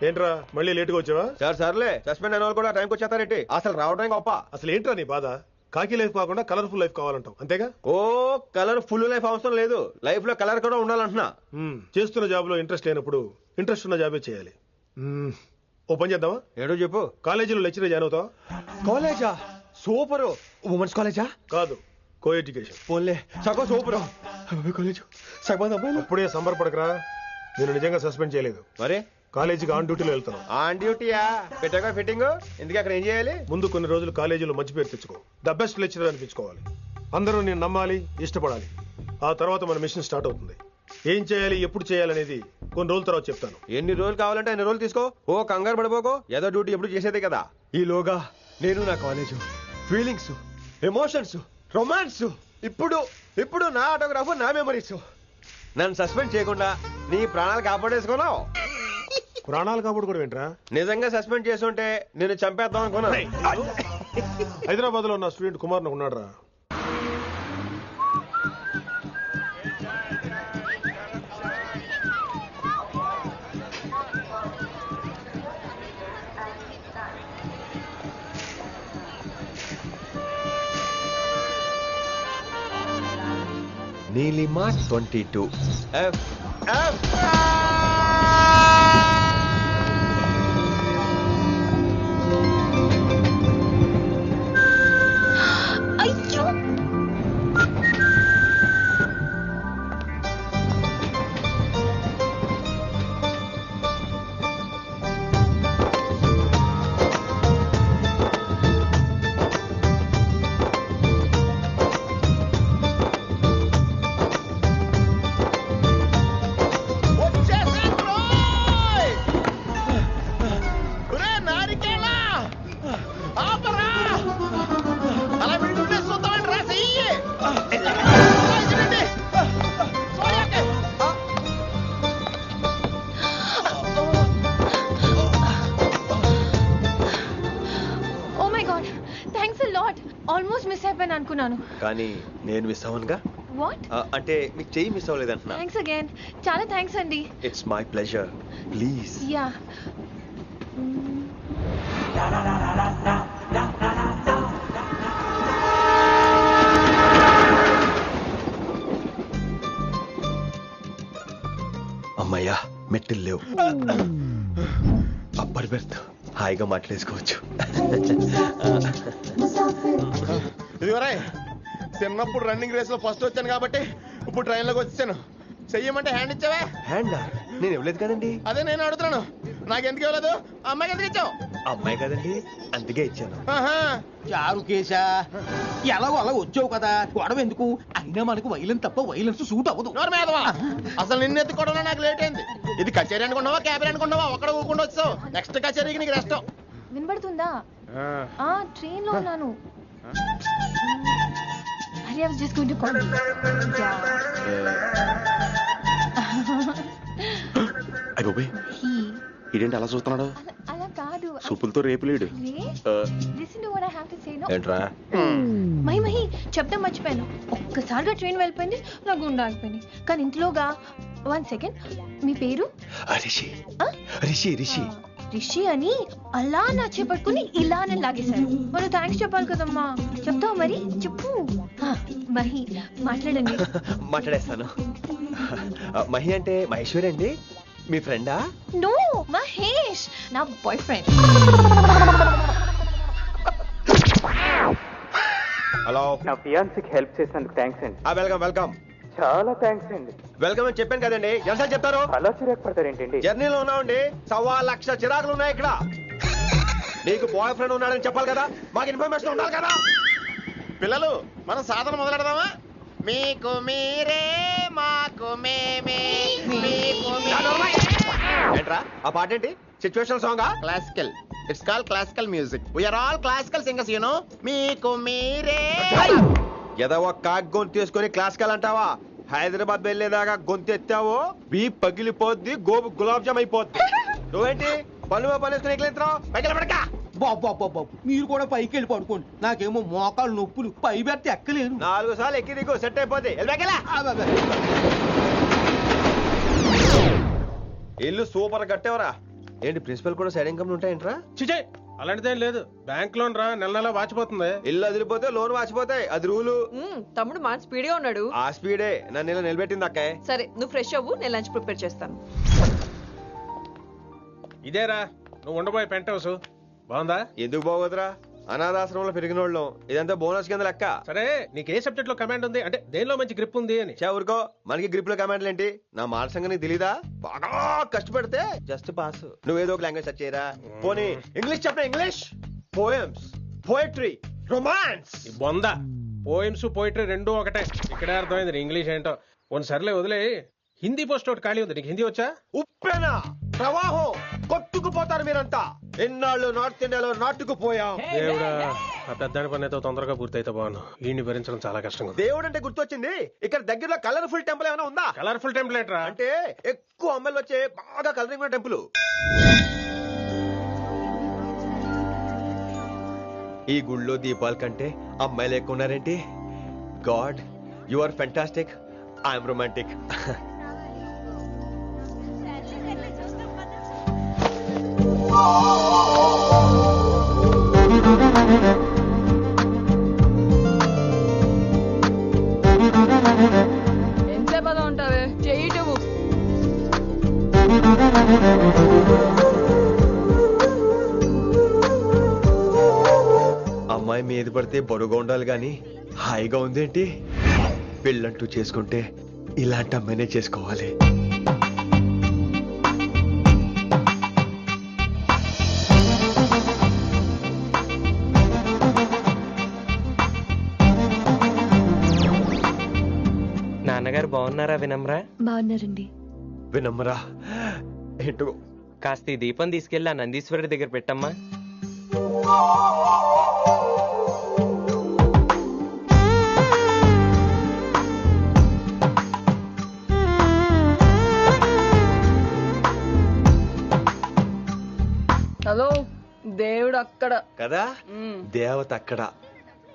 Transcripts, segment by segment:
ఏంట్రా మళ్ళీ లేటుగా వచ్చావా? సార్ సర్లే, సస్పెండ్ అయిన వాళ్ళు కూడా టైంకి వచ్చేస్తారేంటి? అసలు రావడానికి గొప్ప. అసలు ఏంట్రా నీ బాధ? కాకి లైఫ్ కాకుండా కలర్ఫుల్ లైఫ్ కావాలంటావు అంతేగా? ఓ కలర్ ఫుల్ లైఫ్ అవసరం లేదు, లైఫ్ లో కలర్ కూడా ఉండాలంటున్నా. చేస్తున్న జాబ్ లో ఇంట్రెస్ట్ లేనప్పుడు ఇంట్రెస్ట్ ఉన్న జాబే చేయాలి. ఓ పని చేద్దామా? ఏడో చెప్పు. కాలేజీలో లెక్చరర్ జాయిన్ అవుతావా? కాలేజా? సూపర్. ఉమెన్స్ కాలేజా? కాదు, కో ఎడ్యుకేషన్. పోన్లే సగం సూపర్. కాలేజ్ సగం అబ్బాయిలు. అప్పుడే సంబరపడకరా, నేను నిజంగా సస్పెండ్ చేయలేదు. మరి కాలేజీకి ఆన్ డ్యూటీలో వెళ్తున్నాను. ఆన్ డ్యూటీయా? పెట్టాక ఫిట్టింగ్ ఎందుకు? అక్కడ ఏం చేయాలి? ముందు కొన్ని రోజులు కాలేజీలో మంచి పేరు తెచ్చుకో, ద బెస్ట్ లెక్చరర్ అనిపించుకోవాలి. అందరూ నేను నమ్మాలి, ఇష్టపడాలి. ఆ తర్వాత మన మిషన్ స్టార్ట్ అవుతుంది. ఏం చేయాలి, ఎప్పుడు చేయాలనేది కొన్ని రోజుల తర్వాత చెప్తాను. ఎన్ని రోజులు కావాలంటే అన్ని రోజులు తీసుకో. ఓ కంగారు పడిపోకో, ఏదో డ్యూటీ ఎప్పుడు చేసేదే కదా. ఈలోగా నేను నా కాలేజ్ ఫీలింగ్స్, ఎమోషన్స్, రొమాన్స్, ఇప్పుడు ఇప్పుడు నా ఆటోగ్రాఫ్, నా మెమరీస్. నన్ను సస్పెండ్ చేయకుండా నీ ప్రాణాలు కాపాడేసుకున్నావు. ప్రాణాలు కాబట్టి కూడా ఏంట్రా? నిజంగా సస్పెండ్ చేస్తుంటే నేను చంపేద్దాం అనుకున్నా. హైదరాబాద్ లో ఉన్న స్టూడెంట్ కుమార్ ఉన్నాడు రా. Neelima 22 F F. అయ్యో ఆల్మోస్ట్ మిస్ అయిపోయాను అనుకున్నాను. కానీ నేను మిస్ అవ్వనుగా. వాట్? అంటే మీకు చెయ్యి మిస్ అవ్వలేదంటున్నా. థ్యాంక్స్ అగైన్, చాలా థ్యాంక్స్ అండి. It's my pleasure, please. Yeah. అమ్మయ్యా, మెట్టులు లేవు. అప్పర్ బెర్త్, హాయిగా మాట్లాడేసుకోవచ్చు. ఇదివరే చిన్నప్పుడు రన్నింగ్ రేస్ లో ఫస్ట్ వచ్చాను కాబట్టి ఇప్పుడు ట్రైన్ లోకి వచ్చాను. చెయ్యమంటే హ్యాండ్ ఇచ్చావే. హ్యాండా? నేను ఇవ్వలేదు కదండి. అదే నేను అడుగుతున్నాను, నాకెందుకు ఇవ్వలేదు? అమ్మాయికి ఎందుకు ఇచ్చావు? అమ్మాయి కదండి, అందుకే ఇచ్చాను. చారు కేశా, ఎలాగో అలా వచ్చావు కదా, గొడవ ఎందుకు? అయినా మనకు వైలెన్స్ తప్ప వైలెన్స్ సూట్ అవ్వదు. అసలు నిన్ను ఎత్తుకోవడంలో నాకు లేట్ అయింది. ఇది కచేరీ అనుకున్నావా, క్యాబరీ అనుకున్నావా? ఒక్కడ ఊకుండా వచ్చావు. నెక్స్ట్ కచేరీకి నీకు రెస్ట్. వినబడుతుందా? ట్రైన్ లో ఉన్నాను. I was just going to call you. అయ్యో, ఇదేంటి అలా చూస్తున్నాడు? అలా కాదు, సూపులతో రేపు లేడు. Listen to what I have to say, no? ఏంట్రా? మహి చెప్తా మర్చిపోయాను. ఒక్కసారిగా ట్రైన్ వెళ్ళిపోయింది, నా గుండె ఆగిపోయింది. కానీ ఇంట్లోగా 1 సెకండ్, మీ పేరు? రిషి. రిషి రిషి రిషి అని అలా నా చేపట్టుకుని ఇలానే లాగేశాడు. మనం థ్యాంక్స్ చెప్పాలి కదమ్మా. చెప్తావు మరి? చెప్పు. మహి మాట్లాడండి. మాట్లాడేస్తాను. మహి అంటే మహేశ్వరి అండి, మీ ఫ్రెండా? నో, మహేష్ నా బాయ్ ఫ్రెండ్. హలో. నా ఫియాన్సీకి హెల్ప్ చేసినందుకు థ్యాంక్స్ అండి. Welcome welcome. చాలా థ్యాంక్స్ అండి. వెల్కమ్ అని చెప్పాను కదండి, ఎంత చెప్తారు? అలా చిరాకు పడతారేంటండి? జర్నీలో ఉన్నామండి, 1,00,000 చిరాకులు ఉన్నాయి ఇక్కడ. నీకు బాయ్ ఫ్రెండ్ ఉన్నాడని చెప్పాలి కదా, మాకు ఇన్ఫర్మేషన్ ఉండాలి కదా. పిల్లలు, మనం సాధన మొదలెడదామా? మీకు మీరే, మాకు మేమే. ఏంట్రా ఆ పాట ఏంటి? సిచ్యువేషన్ సాంగా? Classical. It's called classical music. We are all classical singers, you know. మీకు మీరే. ఏదో ఒక కాకి గొంతు తీసుకొని క్లాసికల్ అంటావా? హైదరాబాద్ వెళ్ళేదాకా గొంతు ఎత్తావో బీ పగిలిపోద్ది, గోబు గులాబ్ జామ్ అయిపోద్ది. నువ్వేంటి పనులు పనేసుకుని ఎక్కలేస్తున్నావు? పైకి పడక. బాబు మీరు కూడా పైకి వెళ్ళి పడుకోండి, నాకేమో మోకాలు నొప్పులు, పై బెర్త్ ఎక్కలేను. 4 సార్లు ఎక్కి దిగు, సెట్ అయిపోద్ది. ఇల్లు సూపర్ కట్టేవరా. ఏంటి ప్రిన్సిపల్ కూడా సైడ్ ఇన్కమ్ ఉంటాయంట్రా? చిచే అలాంటిదేం లేదు. బ్యాంక్ లోన్ రా నెల నెలా వాచిపోతుంది. ఇల్లు వదిలిపోతే లోన్ వాచిపోతాయి, అది రూలు. తమ్ముడు మాట స్పీడ్గా ఉన్నాడు. ఆ స్పీడే నన్ను ఇలా నిలబెట్టింది అక్కాయ్. సరే నువ్వు ఫ్రెష్ అవ్వు, నేను లంచ్ ప్రిపేర్ చేస్తాను. ఇదేరా నువ్వు ఉండబోయే పెంట్ హౌస్. బాగుందా? ఎందుకు బాగోదురా, అనాథాశ్రమంలో పెరిగిన వాళ్ళం. ఇదంతా బోనస్ కింద లెక్క. సరే నీకు ఏ సబ్జెక్ట్ లో కమాండ్ ఉంది, అంటే దేనిలో మంచి గ్రిప్ ఉంది అని. చా ఊరుకో, మనకి గ్రిప్ లో కమాండ్లు ఏంటి? నా మాట సంగతి నీకు తెలీదా? బాగా కష్టపడితే జస్ట్ పాస్. నువ్వేదో ఒక లాంగ్వేజ్ సెర్చ్ చేయరా. పోనీ ఇంగ్లీష్ చెప్పిన ఇంగ్లీష్, పోయమ్స్, పోయట్రీ, రొమాన్స్. ఈ బొంద పోయిమ్స్ పోయిటరీ రెండూ ఒకటే. ఇక్కడే అర్థమైంది నీ ఇంగ్లీష్ ఏంటో. కొన్ని సర్లే వదిలే. హిందీ పోస్ట్ ఒకటి ఖాళీ ఉంది, నీకు హిందీ వచ్చా? ఉప్పెన ప్రవాహం కొట్టుకుపోతారు మీరంతా. ఎన్నాళ్ళు నార్త్ ఇండియాలో నాటుకుపోయాం. దేవుడా, ఆ పెద్దాని పని అయితే తొందరగా పూర్తయితే బాగున్నాను. వీడిని భరించడం చాలా కష్టంగా ఉంది. దేవుడు అంటే గుర్తొచ్చింది, ఇక్కడ దగ్గరలో కలర్ఫుల్ టెంపుల్ ఏమైనా ఉందా? కలర్ఫుల్ టెంప్లెట్ రా. అంటే ఎక్కువ అమ్మాయిలు వచ్చే బాగా కలరింగ్ ఉన్న టెంపుల్. ఈ గుళ్ళో దీపాల కంటే అమ్మాయిలు ఎక్కువ ఉన్నారేంటి? God, you are fantastic, I'm romantic. ఎంతసేపు అలా ఉంటావే, చేయటము. అమ్మాయి మీద పడితే బరువుగా ఉండాలి గాని హాయిగా ఉందేంటి? పెళ్ళంటూ చేసుకుంటే ఇలాంటి అమ్మాయినే చేసుకోవాలి. నాన్నగారు బాగున్నారా వినమ్రా? బాగున్నారండి. వినమ్రా ఏంటో. కాస్త ఈ దీపం తీసుకెళ్ళి ఆ నందీశ్వరుడి దగ్గర పెట్టమ్మా. హలో, దేవుడు అక్కడ. కదా, దేవత అక్కడ.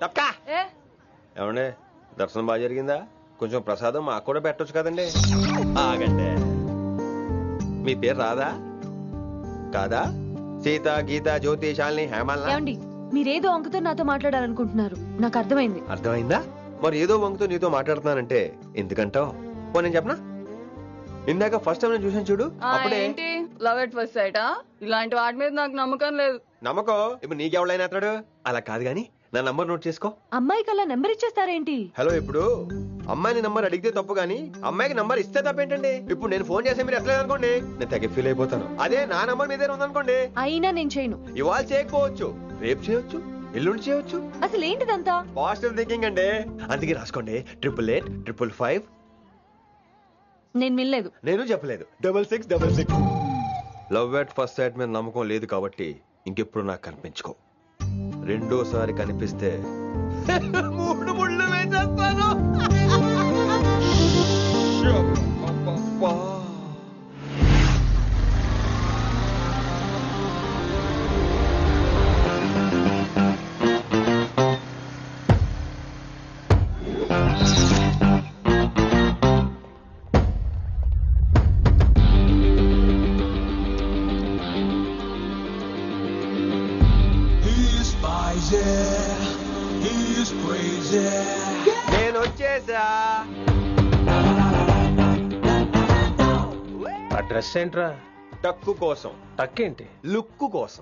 తప్పకా ఏ ఏమండే, దర్శనం బాగా జరిగిందా? కొంచెం ప్రసాదం మాకు కూడా పెట్టొచ్చు కదండి. ఆగండి, మీ పేరు రాదా? కాదా? సీత, గీత, జ్యోతి, శాలిని, హేమల్నా? ఏమండి, మీరేదో అంకుతో నాతో మాట్లాడాలనుకుంటున్నారు, నాకు అర్థమైంది. అర్థమైందా? మరి ఏదో వంగుతో నీతో మాట్లాడుతున్నానంటే ఎందుకంటావు? పో నేను చెప్పనా? ఇందాక ఫస్ట్ టైం నేను చూసాను చూడు, అప్పుడే. ఏంటి లవ్ ఎట్ ఫస్ట్ సైటా? ఇలాంటి వాటి మీద నాకు నమ్మకం లేదు. నమ్మకం ఇప్పుడు నీకెవడైనా అతడు? అలా కాదు గాని నా నంబర్ నోట్ చేసుకో. అమ్మాయికి అలా నెంబర్ ఇచ్చేస్తారేంటి? హలో, ఇప్పుడు అమ్మాయిని నంబర్ అడిగితే తప్పు గానీ అమ్మాయికి నంబర్ ఇస్తే తప్పేంటండి? ఇప్పుడు నేను ఫోన్ చేస్తే మీరు ఎట్లేదు అనుకోండి, నేను తెగ ఫీల్ అయిపోతాను. అదే నా నంబర్ మీదే ఉందనుకోండి, అయినా నేను చేయను. ఇవాళ చేయకపోవచ్చు, రేపు చేయొచ్చు, ఎల్లుండి చేయొచ్చు. అసలు ఏంటిదంతా? పాజిటివ్ థింకింగ్ అండి. అందుకే రాసుకోండి 888 555. నేను వినలేదు. నేను చెప్పలేదు 6666. లవ్ ఎట్ ఫస్ట్ సైట్ మీద నమ్మకం లేదు కాబట్టి ఇంకెప్పుడు నాకు కనిపించుకో. రెండోసారి కనిపిస్తే 3 ముళ్ళు వేసేస్తాను. అబ్బబ్బా. నేను వచ్చేసా. ఆ డ్రెస్ ఏంట్రా? టక్కు కోసం, టక్ ఏంటి? లుక్కు కోసం.